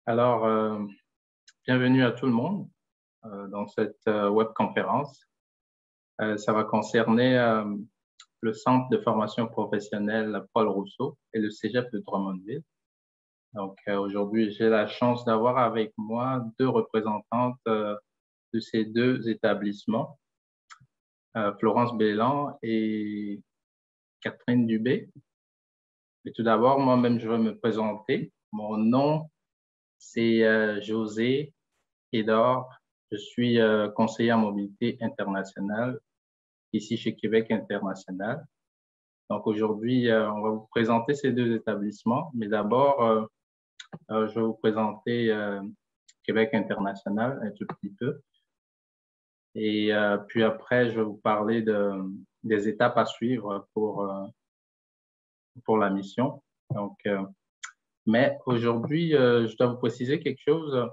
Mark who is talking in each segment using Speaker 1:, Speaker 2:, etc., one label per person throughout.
Speaker 1: Alors, bienvenue à tout le monde dans cette webconférence. Ça va concerner le Centre de formation professionnelle Paul Rousseau et le Cégep de Drummondville. Donc, aujourd'hui, j'ai la chance d'avoir avec moi deux représentantes de ces deux établissements, Florence Bélan et Catherine Dubé. Et tout d'abord, moi-même, je vais me présenter. Mon nom, c'est José Edor. Je suis conseiller en mobilité internationale ici chez Québec International. Donc aujourd'hui, on va vous présenter ces deux établissements, mais d'abord, je vais vous présenter Québec International un tout petit peu. Et puis après, je vais vous parler des étapes à suivre pour la mission. Donc, mais aujourd'hui, je dois vous préciser quelque chose.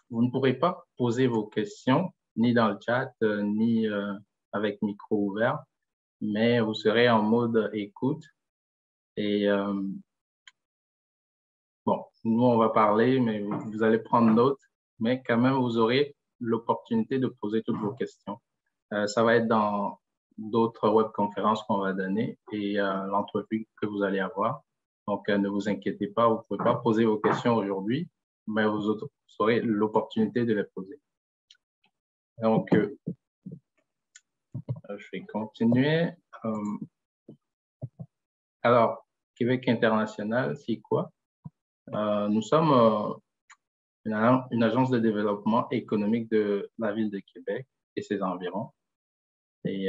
Speaker 1: Vous ne pourrez pas poser vos questions ni dans le chat, ni avec micro ouvert, mais vous serez en mode écoute. Et bon, nous, on va parler, mais vous allez prendre note, mais quand même, vous aurez l'opportunité de poser toutes vos questions. Ça va être dans d'autres webconférences qu'on va donner et l'entrevue que vous allez avoir. Donc, ne vous inquiétez pas, vous ne pouvez pas poser vos questions aujourd'hui, mais vous aurez l'opportunité de les poser. Donc, je vais continuer. Alors, Québec International, c'est quoi? Nous sommes une agence de développement économique de la ville de Québec et ses environs. Et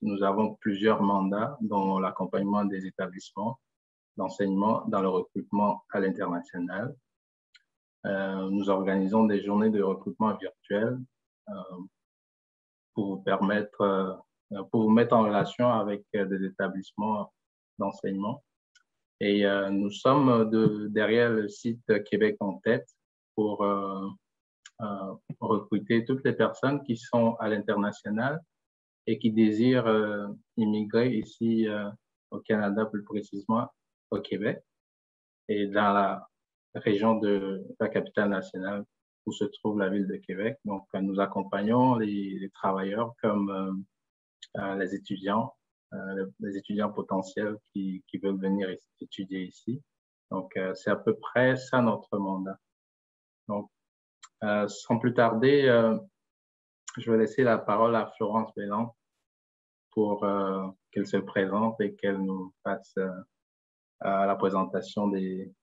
Speaker 1: nous avons plusieurs mandats, dont l'accompagnement des établissements d'enseignement dans le recrutement à l'international. Nous organisons des journées de recrutement virtuelles pour vous permettre, pour vous mettre en relation avec des établissements d'enseignement. Et nous sommes derrière le site Québec en tête pour recruter toutes les personnes qui sont à l'international et qui désirent immigrer ici au Canada, plus précisément au Québec et dans la région de la capitale nationale où se trouve la ville de Québec. Donc, nous accompagnons les travailleurs comme les étudiants potentiels qui veulent venir étudier ici. Donc, c'est à peu près ça notre mandat. Donc, sans plus tarder, je vais laisser la parole à Florence Bélan pour qu'elle se présente et qu'elle nous fasse la présentation des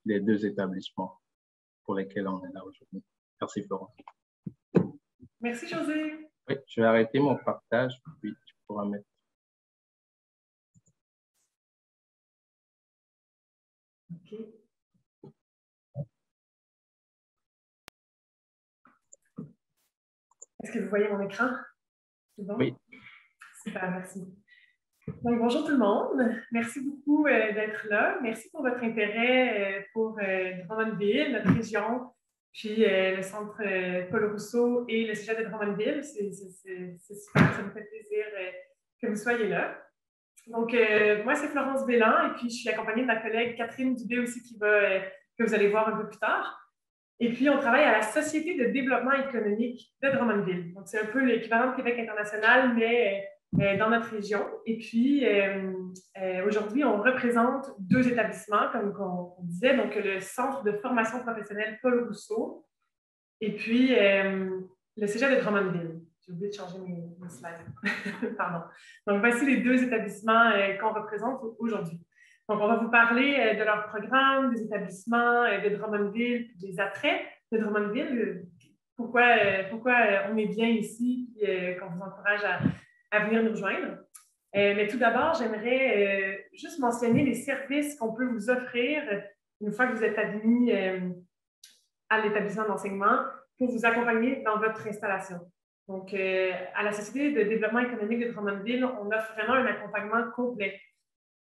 Speaker 1: deux établissements pour lesquels on est là aujourd'hui. Merci, Florence.
Speaker 2: Merci, José.
Speaker 1: Oui, je vais arrêter mon partage, puis tu pourras mettre.
Speaker 2: OK. Est-ce que vous voyez mon écran? C'est bon?
Speaker 1: Oui.
Speaker 2: Super, merci. Donc, bonjour tout le monde. Merci beaucoup d'être là. Merci pour votre intérêt pour Drummondville, notre région, puis le Centre Paul Rousseau et le Cégep de Drummondville. C'est super, ça me fait plaisir que vous soyez là. Donc, moi, c'est Florence Bélan et puis je suis accompagnée de ma collègue Catherine Dubé aussi que vous allez voir un peu plus tard. Et puis, on travaille à la Société de développement économique de Drummondville. Donc, c'est un peu l'équivalent de Québec International, mais dans notre région. Et puis, aujourd'hui, on représente deux établissements, comme on disait, donc le Centre de formation professionnelle Paul Rousseau et puis le Cégep de Drummondville. J'ai oublié de changer mes slides. Pardon. Donc, voici les deux établissements qu'on représente aujourd'hui. Donc, on va vous parler de leur programme, des établissements de Drummondville, des attraits de Drummondville, pourquoi on est bien ici, et qu'on vous encourage à venir nous rejoindre. Mais tout d'abord, j'aimerais juste mentionner les services qu'on peut vous offrir une fois que vous êtes admis à l'établissement d'enseignement pour vous accompagner dans votre installation. Donc, à la Société de développement économique de Drummondville, on offre vraiment un accompagnement complet.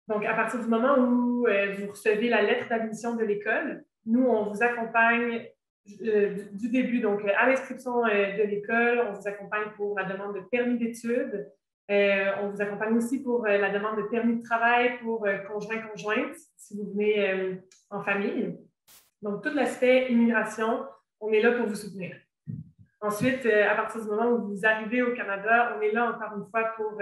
Speaker 2: Donc, à partir du moment où vous recevez la lettre d'admission de l'école, nous, on vous accompagne du début, donc à l'inscription de l'école, on vous accompagne pour la demande de permis d'études, on vous accompagne aussi pour la demande de permis de travail pour conjoint-conjointe, si vous venez en famille. Donc, tout l'aspect immigration, on est là pour vous soutenir. Ensuite, à partir du moment où vous arrivez au Canada, on est là encore une fois pour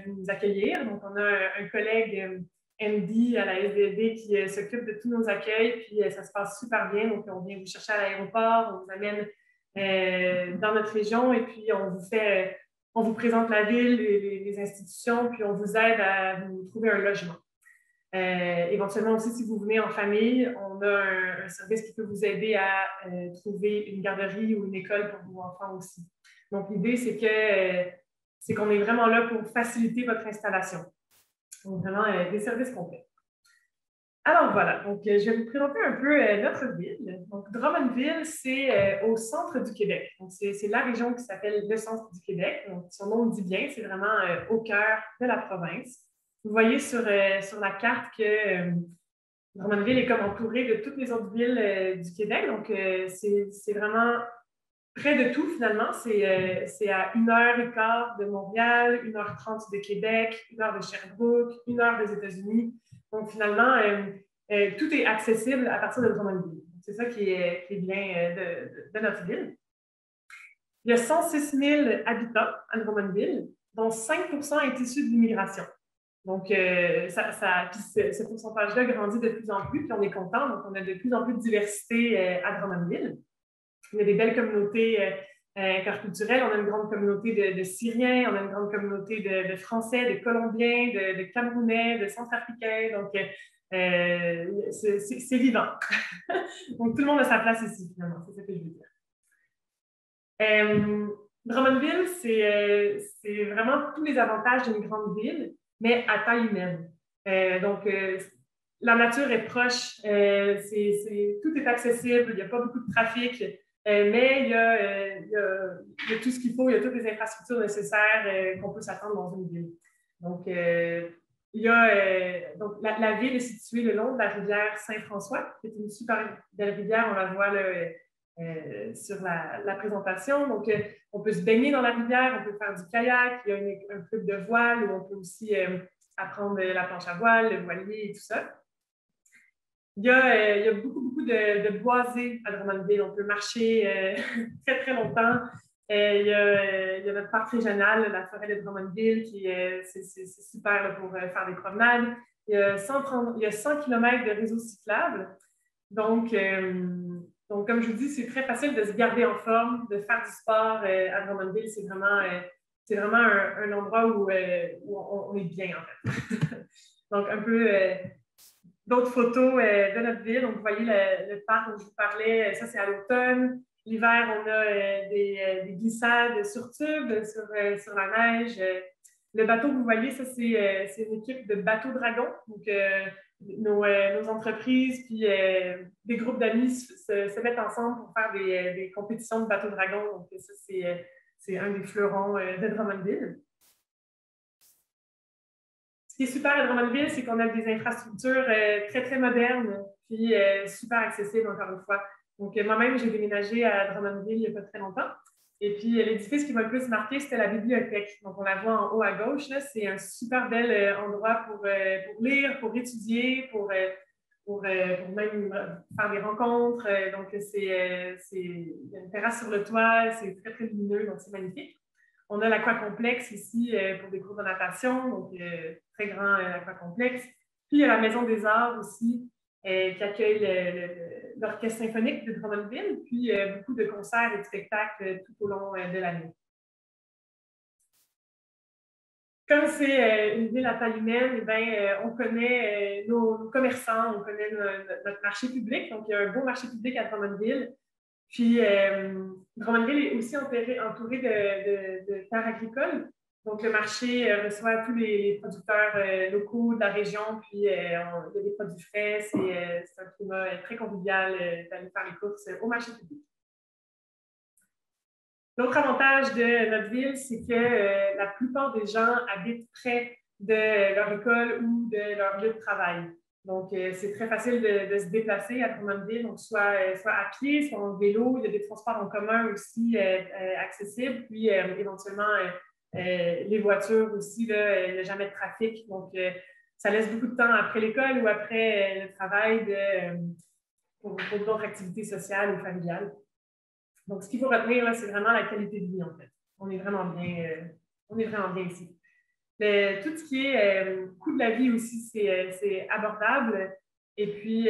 Speaker 2: vous accueillir. Donc, on a un collègue MD à la SDD qui s'occupe de tous nos accueils, puis ça se passe super bien. Donc, on vient vous chercher à l'aéroport, on vous amène dans notre région et puis on vous présente la ville, les institutions, puis on vous aide à vous trouver un logement. Éventuellement aussi, si vous venez en famille, on a un service qui peut vous aider à trouver une garderie ou une école pour vos enfants aussi. Donc, l'idée, c'est qu'on est vraiment là pour faciliter votre installation. Donc, vraiment, des services complets. Alors, voilà. Donc, je vais vous présenter un peu notre ville. Donc, Drummondville, c'est au centre du Québec. Donc, c'est la région qui s'appelle le centre du Québec. Donc, son nom le dit bien, c'est vraiment au cœur de la province. Vous voyez sur la carte que Drummondville est comme entourée de toutes les autres villes du Québec. Donc, c'est vraiment près de tout, finalement. C'est à 1h15 de Montréal, 1h30 de Québec, 1h de Sherbrooke, 1h des États-Unis. Donc, finalement, tout est accessible à partir de Drummondville. C'est ça qui est bien de notre ville. Il y a 106 000 habitants à Drummondville, dont 5 est issu de l'immigration. Donc, ce pourcentage-là grandit de plus en plus, puis on est content. Donc, on a de plus en plus de diversité à Drummondville. Il y a des belles communautés interculturelles. On a une grande communauté de Syriens, on a une grande communauté de Français, de Colombiens, de Camerounais, de Centrafricains. Donc, c'est vivant. Donc, tout le monde a sa place ici, finalement. C'est ce que je veux dire. Drummondville, c'est vraiment tous les avantages d'une grande ville, mais à taille humaine. Donc, la nature est proche, tout est accessible, il n'y a pas beaucoup de trafic, mais il y a tout ce qu'il faut, il y a toutes les infrastructures nécessaires qu'on peut s'attendre dans une ville. Donc, donc la ville est située le long de la rivière Saint-François, qui est une super belle rivière, on la voit là, sur la présentation. Donc, on peut se baigner dans la rivière, on peut faire du kayak, il y a un club de voile où on peut aussi apprendre la planche à voile, le voilier et tout ça. Il y a beaucoup de boisés à Drummondville. On peut marcher très, très longtemps. Il y a notre parc régional, la forêt de Drummondville, c'est super là, pour faire des promenades. Il y a 100 km de réseau cyclable. Donc, comme je vous dis, c'est très facile de se garder en forme, de faire du sport à Drummondville. C'est vraiment un endroit où on est bien, en fait. Donc, un peu d'autres photos de notre ville. Donc, vous voyez le parc dont je vous parlais, ça, c'est à l'automne. L'hiver, on a des glissades sur tube, sur la neige. Le bateau que vous voyez, ça, c'est une équipe de bateaux dragons. Donc, nos entreprises puis des groupes d'amis se mettent ensemble pour faire des compétitions de bateaux dragons. Donc, ça, c'est un des fleurons de Drummondville. Ce qui est super à Drummondville, c'est qu'on a des infrastructures très, très modernes puis super accessibles, encore une fois. Donc, moi-même, j'ai déménagé à Drummondville il n'y a pas très longtemps. Et puis, l'édifice qui m'a le plus marqué, c'était la bibliothèque. Donc, on la voit en haut à gauche. C'est un super bel endroit pour lire, pour étudier, pour même faire des rencontres. Donc, il y a une terrasse sur le toit, c'est très, très lumineux, donc c'est magnifique. On a l'aquacomplexe ici pour des cours de natation, donc très grand aquacomplexe. Puis, il y a la Maison des Arts aussi, qui accueille l'Orchestre symphonique de Drummondville, puis beaucoup de concerts et de spectacles tout au long de l'année. Comme c'est une ville à taille humaine, on connaît nos commerçants, on connaît notre marché public. Donc, il y a un beau marché public à Drummondville. Puis, Drummondville est aussi entouré de terres agricoles. Donc, le marché reçoit tous les producteurs locaux de la région, puis il y a des produits frais. C'est un climat très convivial d'aller faire les courses au marché public. L'autre avantage de notre ville, c'est que la plupart des gens habitent près de leur école ou de leur lieu de travail. Donc, c'est très facile de se déplacer à Drummondville, donc soit à pied, soit en vélo. Il y a des transports en commun aussi accessibles. Puis, éventuellement, les voitures aussi, là, il n'y a jamais de trafic. Donc, ça laisse beaucoup de temps après l'école ou après le travail pour d'autres activités sociales ou familiales. Donc, ce qu'il faut retenir, là, c'est vraiment la qualité de vie, en fait. On est vraiment bien ici. Tout ce qui est coût de la vie aussi, c'est abordable. Et puis,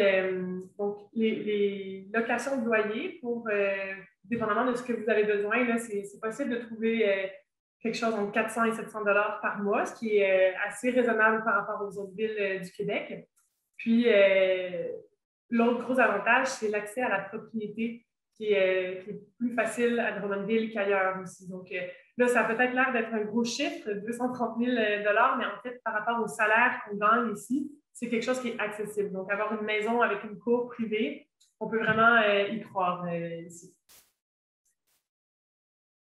Speaker 2: donc, les locations de loyer, dépendamment de ce que vous avez besoin, c'est possible de trouver quelque chose entre 400 et 700 $ par mois, ce qui est assez raisonnable par rapport aux autres villes du Québec. Puis, l'autre gros avantage, c'est l'accès à la propriété qui est plus facile à Drummondville qu'ailleurs aussi. Donc, là, ça a peut-être l'air d'être un gros chiffre, 230 000 $, mais en fait, par rapport au salaire qu'on gagne ici, c'est quelque chose qui est accessible. Donc, avoir une maison avec une cour privée, on peut vraiment y croire ici.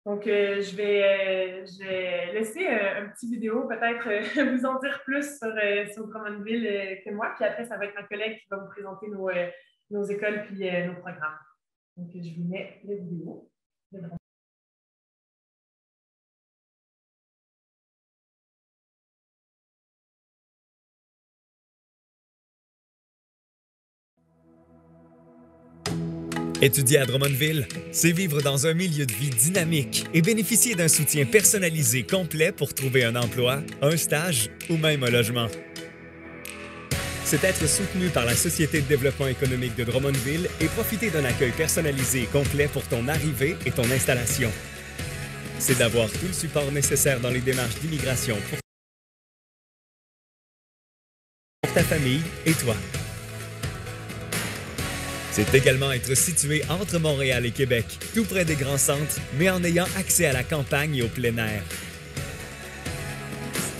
Speaker 2: Donc, je vais laisser un petit vidéo, peut-être vous en dire plus sur Drummondville que moi. Puis après, ça va être ma collègue qui va vous présenter nos écoles puis nos programmes. Donc, je vous mets la vidéo.
Speaker 3: Étudier à Drummondville, c'est vivre dans un milieu de vie dynamique et bénéficier d'un soutien personnalisé complet pour trouver un emploi, un stage ou même un logement. C'est être soutenu par la Société de développement économique de Drummondville et profiter d'un accueil personnalisé et complet pour ton arrivée et ton installation. C'est d'avoir tout le support nécessaire dans les démarches d'immigration pour ta famille et toi. C'est également être situé entre Montréal et Québec, tout près des grands centres, mais en ayant accès à la campagne et au plein air.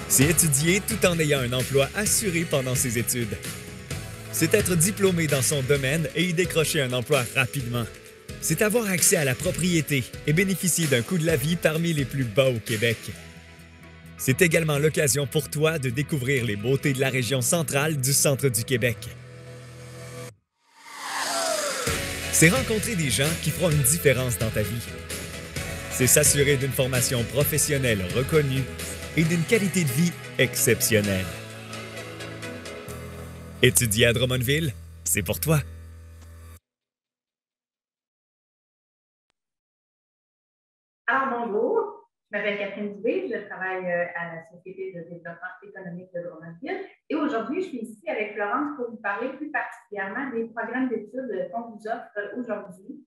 Speaker 3: C'est étudier tout en ayant un emploi assuré pendant ses études. C'est être diplômé dans son domaine et y décrocher un emploi rapidement. C'est avoir accès à la propriété et bénéficier d'un coût de la vie parmi les plus bas au Québec. C'est également l'occasion pour toi de découvrir les beautés de la région centrale du centre du Québec. C'est rencontrer des gens qui feront une différence dans ta vie. C'est s'assurer d'une formation professionnelle reconnue et d'une qualité de vie exceptionnelle. Étudier à Drummondville, c'est pour toi.
Speaker 4: Alors, bonjour, je m'appelle Catherine Dubé, je travaille à la Société de développement économique de Drummondville et aujourd'hui, je suis ici avec Florence pour vous parler plus particulièrement des programmes d'études qu'on vous offre aujourd'hui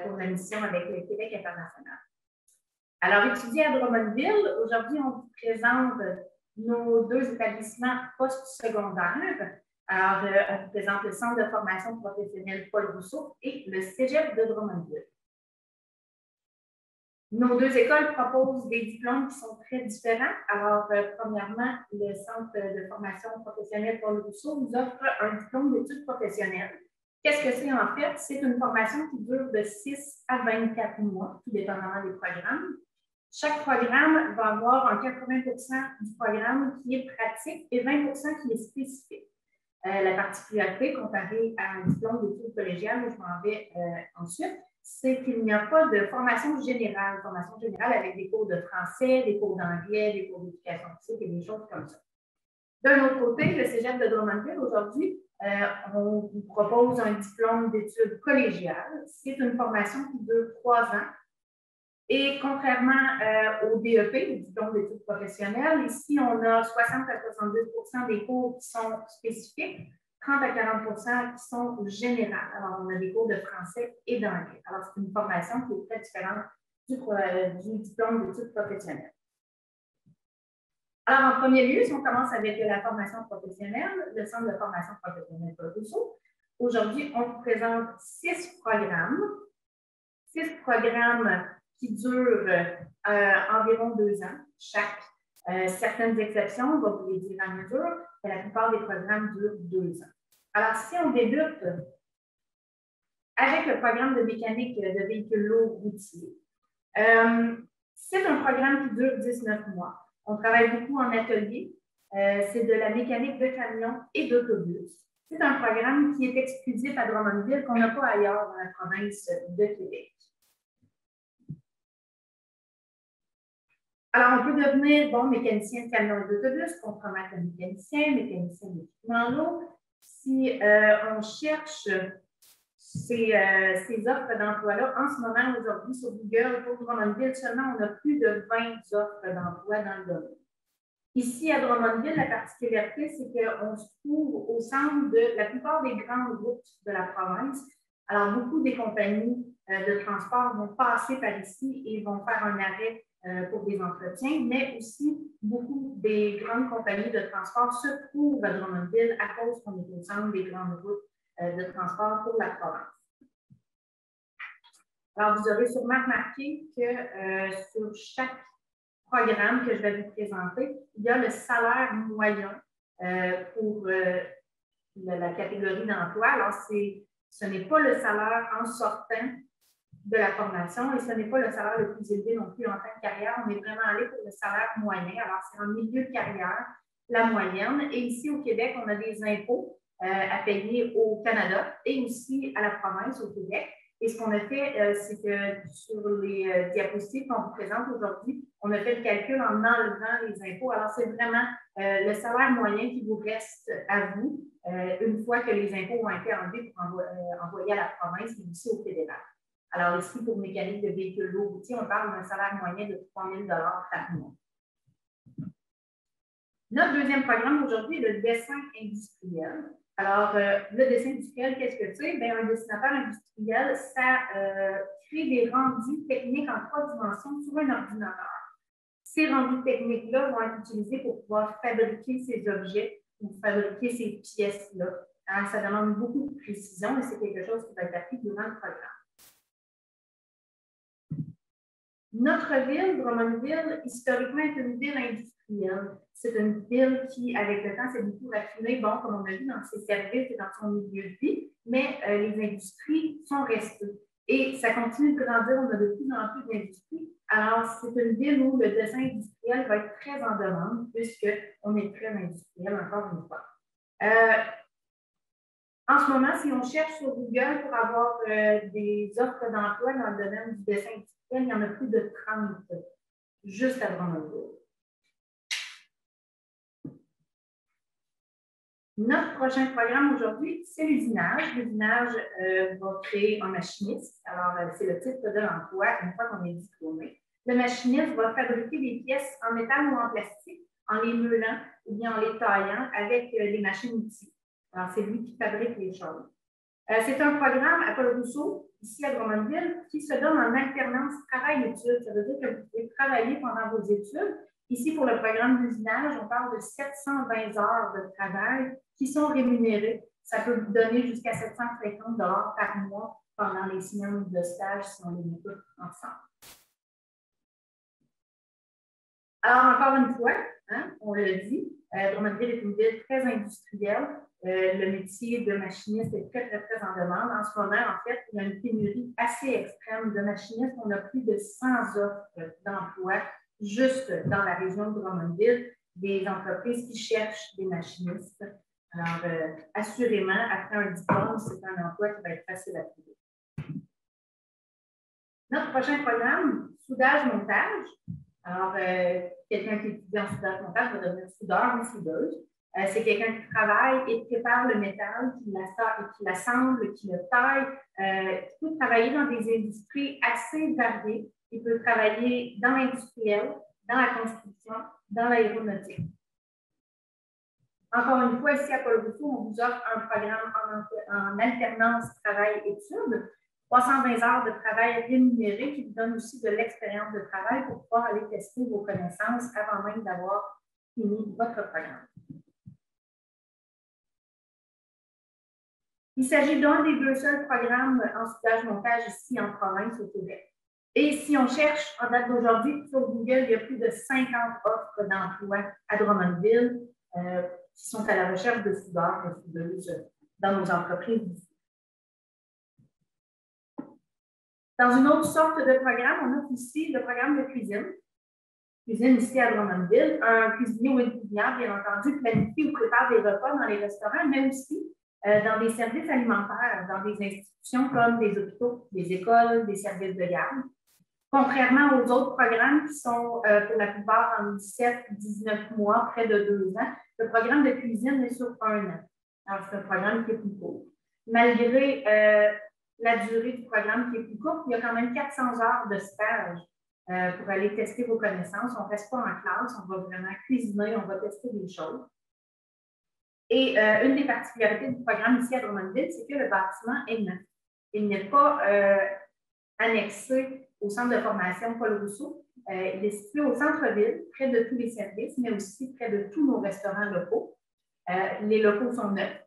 Speaker 4: pour la mission avec le Québec international. Alors, étudier à Drummondville, aujourd'hui, on vous présente nos deux établissements postsecondaires. Alors, on vous présente le Centre de formation professionnelle Paul Rousseau et le Cégep de Drummondville. Nos deux écoles proposent des diplômes qui sont très différents. Alors, premièrement, le Centre de formation professionnelle Paul Rousseau nous offre un diplôme d'études professionnelles. Qu'est-ce que c'est en fait? C'est une formation qui dure de 6 à 24 mois, tout dépendamment des programmes. Chaque programme va avoir un 80 % du programme qui est pratique et 20 % qui est spécifique. La particularité comparée à un diplôme d'études collégiales, où je m'en vais ensuite, c'est qu'il n'y a pas de formation générale avec des cours de français, des cours d'anglais, des cours d'éducation physique et des choses comme ça. D'un autre côté, le Cégep de Drummondville, aujourd'hui, on vous propose un diplôme d'études collégiales. C'est une formation qui dure 3 ans. Et contrairement au DEP, le diplôme d'études professionnelles, ici, on a 60 à 70 % des cours qui sont spécifiques, 30 à 40 % qui sont générales. Alors, on a des cours de français et d'anglais. Alors, c'est une formation qui est très différente du diplôme d'études professionnelles. Alors, en premier lieu, si on commence avec la formation professionnelle, le Centre de formation professionnelle Paul Rousseau, aujourd'hui, on vous présente 6 programmes. 6 programmes qui durent environ 2 ans chaque. Certaines exceptions, on va vous les dire à mesure, mais la plupart des programmes durent 2 ans. Alors, si on débute avec le programme de mécanique de véhicules lourds routiers, c'est un programme qui dure 19 mois. On travaille beaucoup en atelier. C'est de la mécanique de camions et d'autobus. C'est un programme qui est exclusif à Drummondville, qu'on n'a pas ailleurs dans la province de Québec. Alors, on peut devenir mécanicien de camion et d'autobus, contremaître mécanicien d'équipement lourd. Si on cherche ces offres d'emploi-là. En ce moment, aujourd'hui, sur Google, pour Drummondville, seulement, on a plus de 20 offres d'emploi dans le domaine. Ici, à Drummondville, la particularité, c'est qu'on se trouve au centre de la plupart des grandes routes de la province. Alors, beaucoup des compagnies de transport vont passer par ici et vont faire un arrêt pour des entretiens, mais aussi beaucoup des grandes compagnies de transport se trouvent à Drummondville à cause qu'on est au centre des grandes routes de transport pour la province. Alors, vous aurez sûrement remarqué que sur chaque programme que je vais vous présenter, il y a le salaire moyen pour la catégorie d'emploi. Alors, ce n'est pas le salaire en sortant de la formation et ce n'est pas le salaire le plus élevé non plus en fin de carrière. On est vraiment allé pour le salaire moyen. Alors, c'est en milieu de carrière, la moyenne. Et ici, au Québec, on a des impôts à payer au Canada et aussi à la province, au Québec. Et ce qu'on a fait, c'est que sur les diapositives qu'on vous présente aujourd'hui, on a fait le calcul en enlevant les impôts. Alors, c'est vraiment le salaire moyen qui vous reste à vous une fois que les impôts ont été enlevés pour envoyer à la province, mais aussi au fédéral. Alors, ici, pour mécanique de véhicules lourds routiers, on parle d'un salaire moyen de 3 000 par mois. Notre deuxième programme aujourd'hui est le dessin industriel. Alors, le dessin industriel, qu'est-ce que c'est? Bien, un dessinateur industriel, ça crée des rendus techniques en 3 dimensions sur un ordinateur. Ces rendus techniques-là vont être utilisés pour pouvoir fabriquer ces objets ou fabriquer ces pièces-là. Alors, ça demande beaucoup de précision et c'est quelque chose qui va être appris durant le programme. Notre ville, Drummondville, historiquement, est une ville industrielle. C'est une ville qui, avec le temps, s'est beaucoup raffinée, bon, comme on a vu dans ses services et dans son milieu de vie, mais les industries sont restées. Et ça continue de grandir, on a de plus en plus d'industries. Alors, c'est une ville où le dessin industriel va être très en demande, puisqu'on est très industriel, encore une fois. En ce moment, si on cherche sur Google pour avoir des offres d'emploi dans le domaine du dessin industriel, il y en a plus de 30 juste à Drummondville. Notre prochain programme aujourd'hui, c'est l'usinage. L'usinage va créer un machiniste. Alors, c'est le titre de l'emploi une fois qu'on est diplômé. Le machiniste va fabriquer des pièces en métal ou en plastique, en les meulant ou bien en les taillant avec les machines-outils. Alors, c'est lui qui fabrique les choses. C'est un programme à Paul Rousseau, ici à Drummondville, qui se donne en alternance travail-études. Ça veut dire que vous pouvez travailler pendant vos études. Ici, pour le programme d'usinage, on parle de 720 heures de travail qui sont rémunérées. Ça peut vous donner jusqu'à 750 $ par mois pendant les semaines de stage si on les met toutes ensemble. Alors, encore une fois, hein, on le dit, Drummondville est une ville très industrielle. Le métier de machiniste est très, très, très en demande. En ce moment, en fait, il y a une pénurie assez extrême de machinistes. On a plus de 100 offres d'emploi juste dans la région de Drummondville, des entreprises qui cherchent des machinistes. Alors, assurément, après un diplôme, c'est un emploi qui va être facile à trouver. Notre prochain programme, soudage-montage. Alors, quelqu'un qui étudie en soudage-montage va devenir soudeur ou soudeuse. C'est quelqu'un qui travaille et prépare le métal, qui l'assemble, qui le taille, qui peut travailler dans des industries assez variées. Il peut travailler dans l'industriel, dans la construction, dans l'aéronautique. Encore une fois, ici à Paul Rousseau, on vous offre un programme en alternance travail-études, 320 heures de travail rémunéré qui vous donne aussi de l'expérience de travail pour pouvoir aller tester vos connaissances avant même d'avoir fini votre programme. Il s'agit d'un des 2 seuls programmes en soudage-montage ici en province au Québec. Et si on cherche en date d'aujourd'hui, sur Google, il y a plus de 50 offres d'emploi à Drummondville qui sont à la recherche de soudeurs et soudeuses dans nos entreprises. Dans une autre sorte de programme, on a ici le programme de cuisine. Cuisine ici à Drummondville. Un cuisinier ou une cuisinière, bien entendu, planifie ou prépare des repas dans les restaurants, mais aussi dans des services alimentaires, dans des institutions comme des hôpitaux, des écoles, des services de garde. Contrairement aux autres programmes qui sont pour la plupart en 17-19 mois, près de 2 ans, le programme de cuisine est sur 1 an. Alors, c'est un programme qui est plus court. Malgré la durée du programme qui est plus courte. Il y a quand même 400 heures de stage pour aller tester vos connaissances. On ne reste pas en classe, on va vraiment cuisiner, on va tester des choses. Et une des particularités du programme ici à Drummondville, c'est que le bâtiment est neuf. Il n'est pas annexé au centre de formation Paul Rousseau. Il est situé au centre-ville, près de tous les services, mais aussi près de tous nos restaurants locaux. Les locaux sont neufs.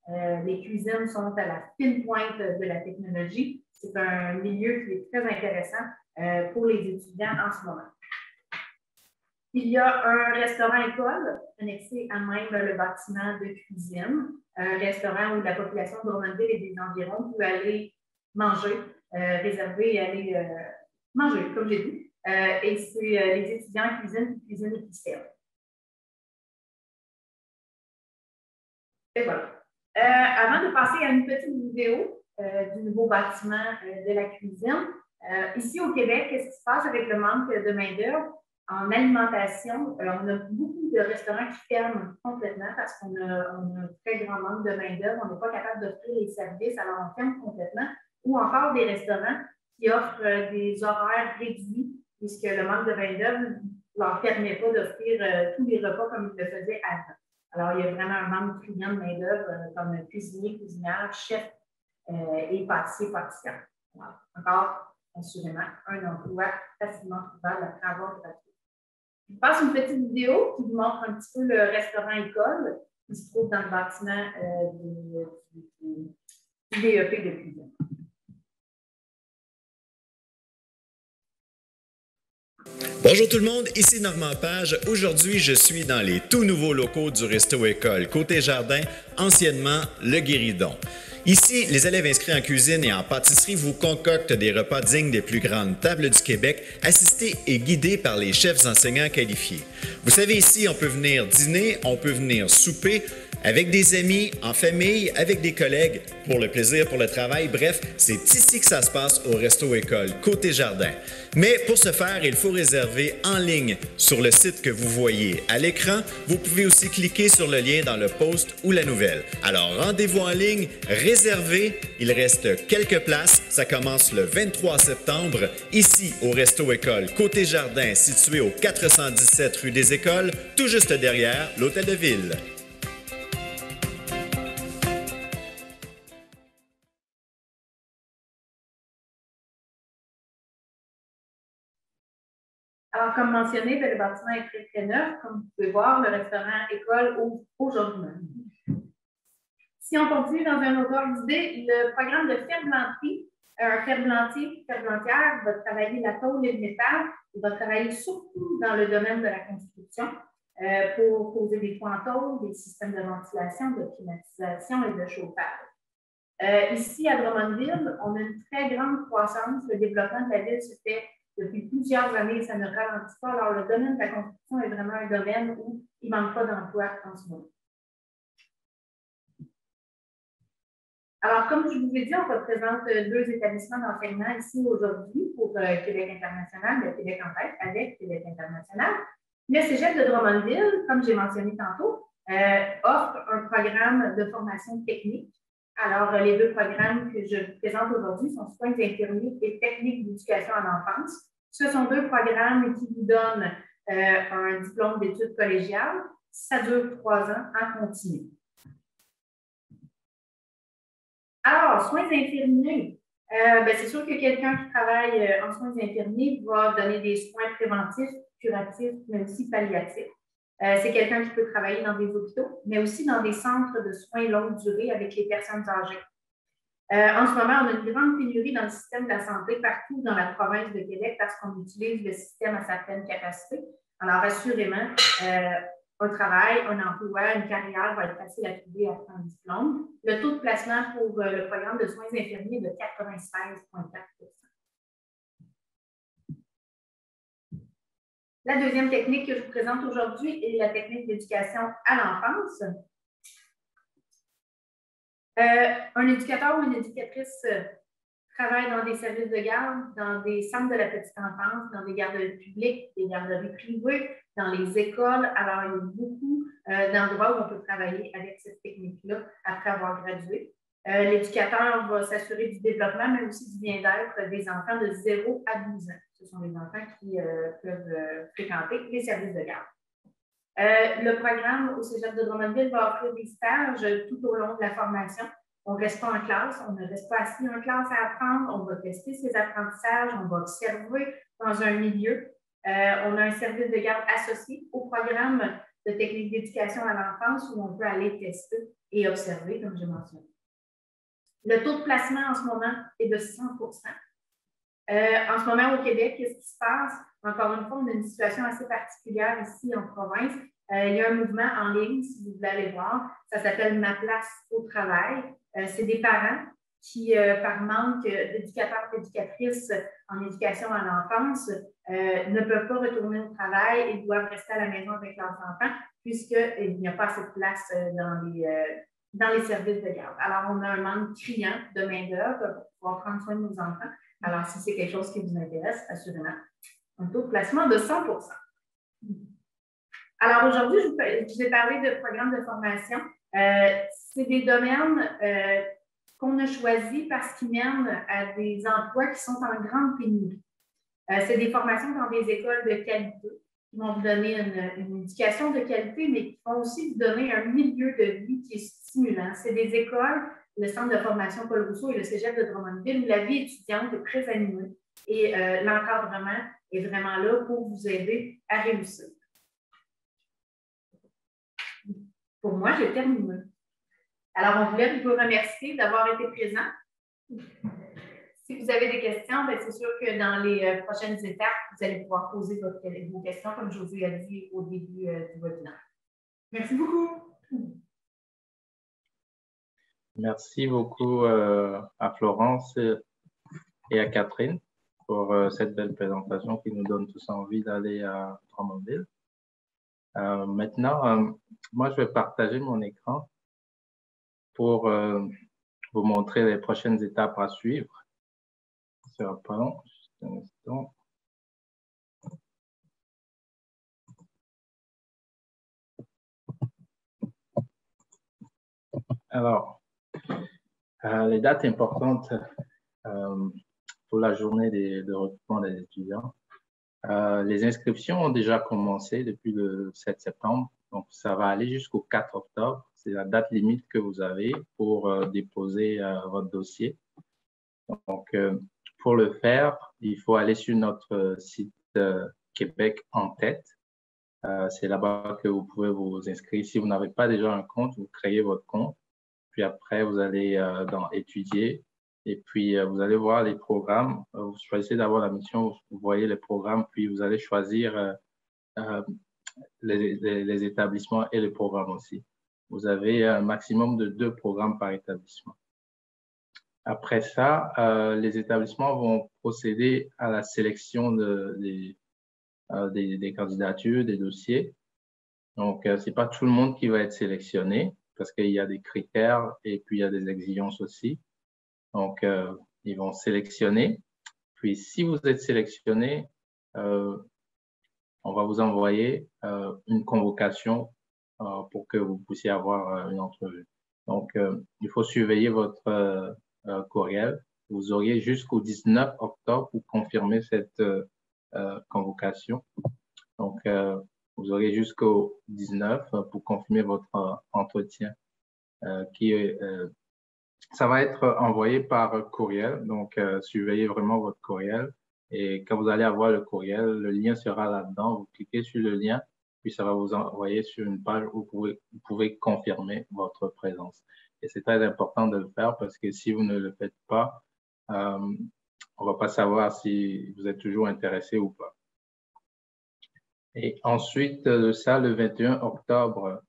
Speaker 4: Les cuisines sont à la fine pointe de la technologie. C'est un milieu qui est très intéressant pour les étudiants en ce moment. Il y a un restaurant-école annexé à même le bâtiment de cuisine, un restaurant où la population de Drummondville et des environs peut aller manger, réserver et aller manger, comme j'ai dit. Et c'est les étudiants en cuisine qui cuisinent et qui servent. Et voilà. Avant de passer à une petite vidéo du nouveau bâtiment de la cuisine, ici au Québec, qu'est-ce qui se passe avec le manque de main-d'œuvre? En alimentation, on a beaucoup de restaurants qui ferment complètement parce qu'on a un très grand manque de main-d'œuvre. On n'est pas capable d'offrir les services, alors on ferme complètement. Ou encore des restaurants qui offrent des horaires réduits puisque le manque de main-d'œuvre ne leur permet pas d'offrir tous les repas comme ils le faisaient avant. Alors, il y a vraiment un manque criant de main-d'œuvre comme cuisinier, cuisinière, chef et pâtissier, pâtissière. Voilà. Encore, assurément, un emploi facilement trouvable après avoir gratuit. Je passe une petite vidéo qui vous montre un petit peu le restaurant-école qui se trouve dans le bâtiment du DEP de cuisine.
Speaker 3: Bonjour tout le monde, ici Normand Page. Aujourd'hui, je suis dans les tout nouveaux locaux du Resto École Côté Jardin, anciennement Le Guéridon. Ici, les élèves inscrits en cuisine et en pâtisserie vous concoctent des repas dignes des plus grandes tables du Québec, assistés et guidés par les chefs enseignants qualifiés. Vous savez, ici, on peut venir dîner, on peut venir souper, avec des amis, en famille, avec des collègues, pour le plaisir, pour le travail. Bref, c'est ici que ça se passe au Resto École Côté Jardin. Mais pour ce faire, il faut réserver en ligne sur le site que vous voyez à l'écran. Vous pouvez aussi cliquer sur le lien dans le post ou la nouvelle. Alors, rendez-vous en ligne, réservez. Il reste quelques places. Ça commence le 23 septembre, ici au Resto École Côté Jardin, situé au 417 rue des Écoles, tout juste derrière l'Hôtel de Ville.
Speaker 4: Alors, comme mentionné, le bâtiment est très, très neuf. Comme vous pouvez voir, le restaurant-école ouvre aujourd'hui même. Si on continue dans un ordre d'idée, le programme de ferblanterie, un ferblantière va travailler la tôle et le métal. Il va travailler surtout dans le domaine de la construction pour poser des toits en tôle, des systèmes de ventilation, de climatisation et de chauffage. Ici, à Drummondville, on a une très grande croissance. Le développement de la ville se fait depuis plusieurs années, ça ne ralentit pas. Alors, le domaine de la construction est vraiment un domaine où il ne manque pas d'emploi en ce moment. Alors, comme je vous ai dit, on représente deux établissements d'enseignement ici aujourd'hui pour Québec international, le Québec en tête avec Québec international. Le Cégep de Drummondville, comme j'ai mentionné tantôt, offre un programme de formation technique. Alors, les deux programmes que je vous présente aujourd'hui sont soins infirmiers et techniques d'éducation à l'enfance. Ce sont deux programmes qui vous donnent un diplôme d'études collégiales. Ça dure 3 ans en continu. Alors, soins infirmiers. C'est sûr que quelqu'un qui travaille en soins infirmiers va donner des soins préventifs, curatifs, mais aussi palliatifs. C'est quelqu'un qui peut travailler dans des hôpitaux, mais aussi dans des centres de soins longue durée avec les personnes âgées. En ce moment, on a une grande pénurie dans le système de la santé partout dans la province de Québec parce qu'on utilise le système à sa pleine capacité. Alors, assurément, un travail, un emploi, une carrière va être facile à trouver après un diplôme. Le taux de placement pour le programme de soins infirmiers est de 96,4 %. La deuxième technique que je vous présente aujourd'hui est la technique d'éducation à l'enfance. Un éducateur ou une éducatrice travaille dans des services de garde, dans des centres de la petite enfance, dans des garderies publiques, des garderies privées, dans les écoles. Alors, il y a beaucoup d'endroits où on peut travailler avec cette technique-là après avoir gradué. L'éducateur va s'assurer du développement, mais aussi du bien-être des enfants de 0 à 12 ans. Ce sont les enfants qui peuvent fréquenter les services de garde. Le programme au Cégep de Drummondville va offrir des stages tout au long de la formation. On ne reste pas en classe, on ne reste pas assis en classe à apprendre, on va tester ses apprentissages, on va observer dans un milieu. On a un service de garde associé au programme de techniques d'éducation à l'enfance où on peut aller tester et observer, comme j'ai mentionné. Le taux de placement en ce moment est de 100 En ce moment, au Québec, qu'est-ce qui se passe? Encore une fois, on a une situation assez particulière ici en province. Il y a un mouvement en ligne, si vous voulez aller voir. Ça s'appelle Ma place au travail. C'est des parents qui, par manque d'éducateurs et d'éducatrices en éducation à l'enfance, ne peuvent pas retourner au travail et doivent rester à la maison avec leurs enfants puisqu'il n'y a pas assez de place dans les services de garde. Alors, on a un manque criant de main-d'œuvre pour pouvoir prendre soin de nos enfants. Alors, si c'est quelque chose qui vous intéresse, assurément, un taux de placement de 100 Alors, aujourd'hui, je vous ai parlé de programmes de formation. C'est des domaines qu'on a choisis parce qu'ils mènent à des emplois qui sont en grande pénurie. C'est des formations dans des écoles de qualité qui vont vous donner une éducation de qualité, mais qui vont aussi vous donner un milieu de vie qui est stimulant. C'est des écoles, le Centre de formation Paul Rousseau et le Cégep de Drummondville, où la vie étudiante est très animée et l'encadrement est vraiment là pour vous aider à réussir. Pour moi, j'ai terminé. Alors, on voulait vous remercier d'avoir été présents. Si vous avez des questions, c'est sûr que dans les prochaines étapes, vous allez pouvoir poser vos questions, comme je vous ai dit au début du webinaire. Merci beaucoup.
Speaker 1: Merci beaucoup à Florence et à Catherine pour cette belle présentation qui nous donne tous envie d'aller à Drummondville. Maintenant, moi, je vais partager mon écran pour vous montrer les prochaines étapes à suivre. Ça sera pas long, juste un instant. Alors, les dates importantes pour la journée de recrutement des étudiants. Les inscriptions ont déjà commencé depuis le 7 septembre, donc ça va aller jusqu'au 4 octobre. C'est la date limite que vous avez pour déposer votre dossier. Donc, pour le faire, il faut aller sur notre site Québec en tête. C'est là-bas que vous pouvez vous inscrire. Si vous n'avez pas déjà un compte, vous créez votre compte. Puis après, vous allez dans Étudier. Et puis, vous allez voir les programmes. Vous choisissez d'avoir la mission, vous voyez les programmes, puis vous allez choisir les établissements et les programmes aussi. Vous avez un maximum de 2 programmes par établissement. Après ça, les établissements vont procéder à la sélection des candidatures, des dossiers. Donc, c'est pas tout le monde qui va être sélectionné parce qu'il y a des critères et puis il y a des exigences aussi. Donc, ils vont sélectionner. Puis, si vous êtes sélectionné, on va vous envoyer une convocation pour que vous puissiez avoir une entrevue. Donc, il faut surveiller votre courriel. Vous auriez jusqu'au 19 octobre pour confirmer cette convocation. Donc, vous aurez jusqu'au 19 pour confirmer votre entretien ça va être envoyé par courriel. Donc, surveillez vraiment votre courriel. Et quand vous allez avoir le courriel, le lien sera là-dedans. Vous cliquez sur le lien, puis ça va vous envoyer sur une page où vous pouvez confirmer votre présence. Et c'est très important de le faire parce que si vous ne le faites pas, on va pas savoir si vous êtes toujours intéressé ou pas. Et ensuite de ça, le 21 octobre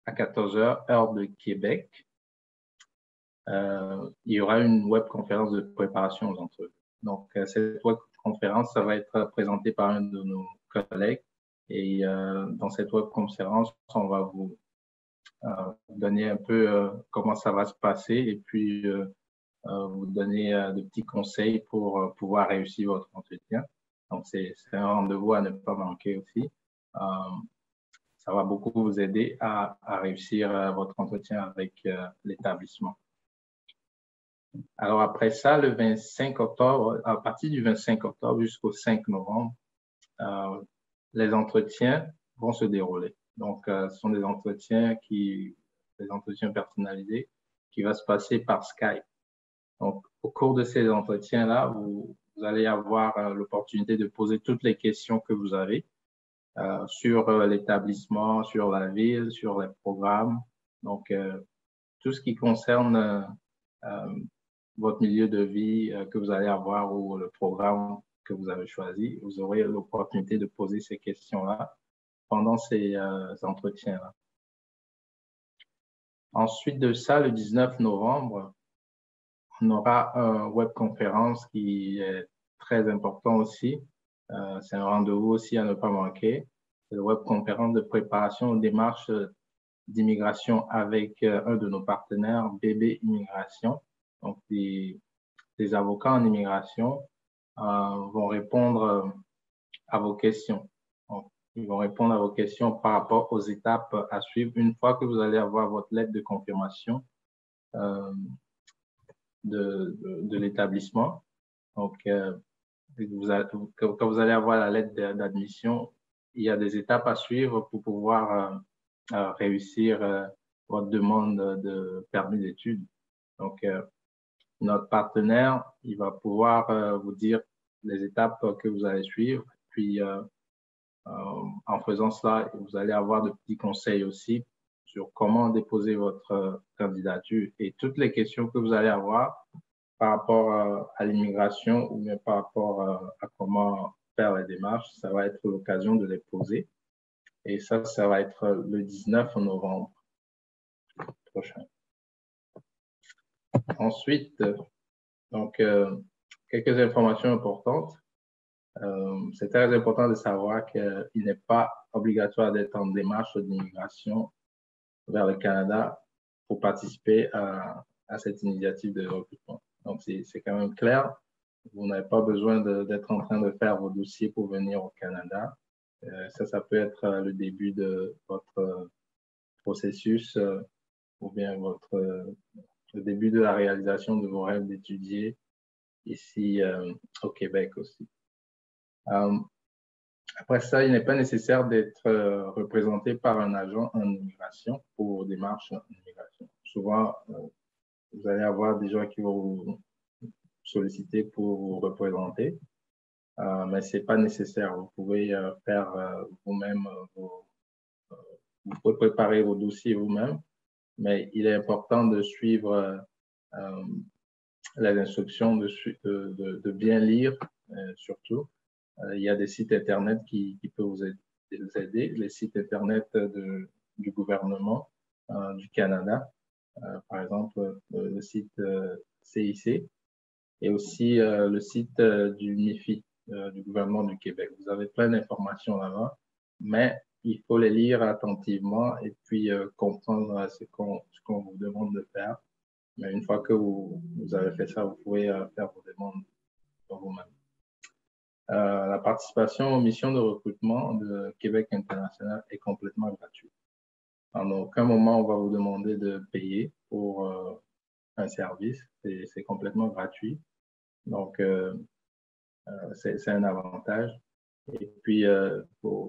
Speaker 1: à 14h, heure de Québec, il y aura une webconférence de préparation aux entrevues. Donc, cette webconférence, ça va être présenté par un de nos collègues. Et dans cette webconférence, on va vous donner un peu comment ça va se passer et puis vous donner de petits conseils pour pouvoir réussir votre entretien. Donc, c'est un rendez-vous à ne pas manquer aussi. Ça va beaucoup vous aider à réussir votre entretien avec l'établissement. Alors après ça, le 25 octobre, à partir du 25 octobre jusqu'au 5 novembre, les entretiens vont se dérouler. Donc, ce sont des entretiens personnalisés qui vont se passer par Skype. Donc, au cours de ces entretiens-là, vous allez avoir l'opportunité de poser toutes les questions que vous avez sur l'établissement, sur la ville, sur les programmes. Donc, tout ce qui concerne votre milieu de vie que vous allez avoir ou le programme que vous avez choisi, vous aurez l'opportunité de poser ces questions-là pendant ces entretiens-là. Ensuite de ça, le 19 novembre, on aura une webconférence qui est très important aussi. C'est un rendez-vous aussi à ne pas manquer. C'est la webconférence de préparation aux démarches d'immigration avec un de nos partenaires, BB Immigration. Donc, des avocats en immigration vont répondre à vos questions. Donc, ils vont répondre à vos questions par rapport aux étapes à suivre une fois que vous allez avoir votre lettre de confirmation de l'établissement. Donc, quand vous allez avoir la lettre d'admission, il y a des étapes à suivre pour pouvoir réussir votre demande de permis d'études. Donc, notre partenaire, il va pouvoir vous dire les étapes que vous allez suivre. Puis, en faisant cela, vous allez avoir de petits conseils aussi sur comment déposer votre candidature et toutes les questions que vous allez avoir par rapport à l'immigration ou bien par rapport à comment faire les démarches. Ça va être l'occasion de les poser. Et ça va être le 19 novembre prochain. Ensuite, donc, quelques informations importantes. C'est très important de savoir qu'il n'est pas obligatoire d'être en démarche d'immigration vers le Canada pour participer à cette initiative de recrutement. Donc, c'est quand même clair. Vous n'avez pas besoin d'être en train de faire vos dossiers pour venir au Canada. Ça peut être le début de votre processus ou bien le début de la réalisation de vos rêves d'étudier ici au Québec aussi. Après ça, il n'est pas nécessaire d'être représenté par un agent en immigration pour démarches en immigration. Souvent, vous allez avoir des gens qui vont vous solliciter pour vous représenter, mais ce n'est pas nécessaire. Vous pouvez faire vous-même, vous pouvez préparer vos dossiers vous-même, mais il est important de suivre les instructions, de bien lire surtout. Il y a des sites Internet qui peuvent vous aider, les sites Internet du gouvernement du Canada, par exemple le site CIC et aussi le site du MIFI, du gouvernement du Québec. Vous avez plein d'informations là-bas, mais il faut les lire attentivement et puis comprendre ce qu'on vous demande de faire. Mais une fois que vous avez fait ça, vous pouvez faire vos demandes pour vous-même. La participation aux missions de recrutement de Québec International est complètement gratuite. En aucun moment, on va vous demander de payer pour un service. C'est complètement gratuit. Donc, c'est un avantage. Et puis,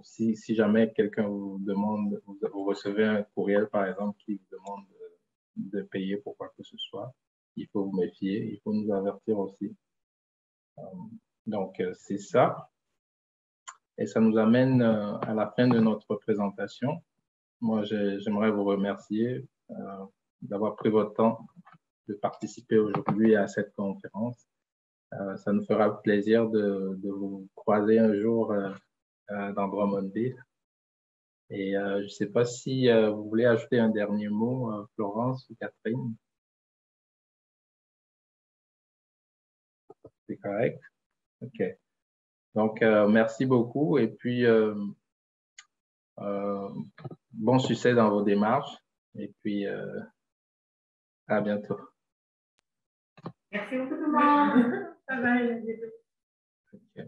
Speaker 1: si jamais quelqu'un vous demande, vous recevez un courriel, par exemple, qui vous demande de payer pour quoi que ce soit, il faut vous méfier, il faut nous avertir aussi. Donc, c'est ça. Et ça nous amène à la fin de notre présentation. Moi, j'aimerais vous remercier d'avoir pris votre temps de participer aujourd'hui à cette conférence. Ça nous fera plaisir de vous croiser un jour dans Drummondville. Et je ne sais pas si vous voulez ajouter un dernier mot, Florence ou Catherine. C'est correct? OK. Donc, merci beaucoup et puis bon succès dans vos démarches et puis à bientôt.
Speaker 4: Merci beaucoup tout le monde.
Speaker 2: Bye bye.
Speaker 1: Okay.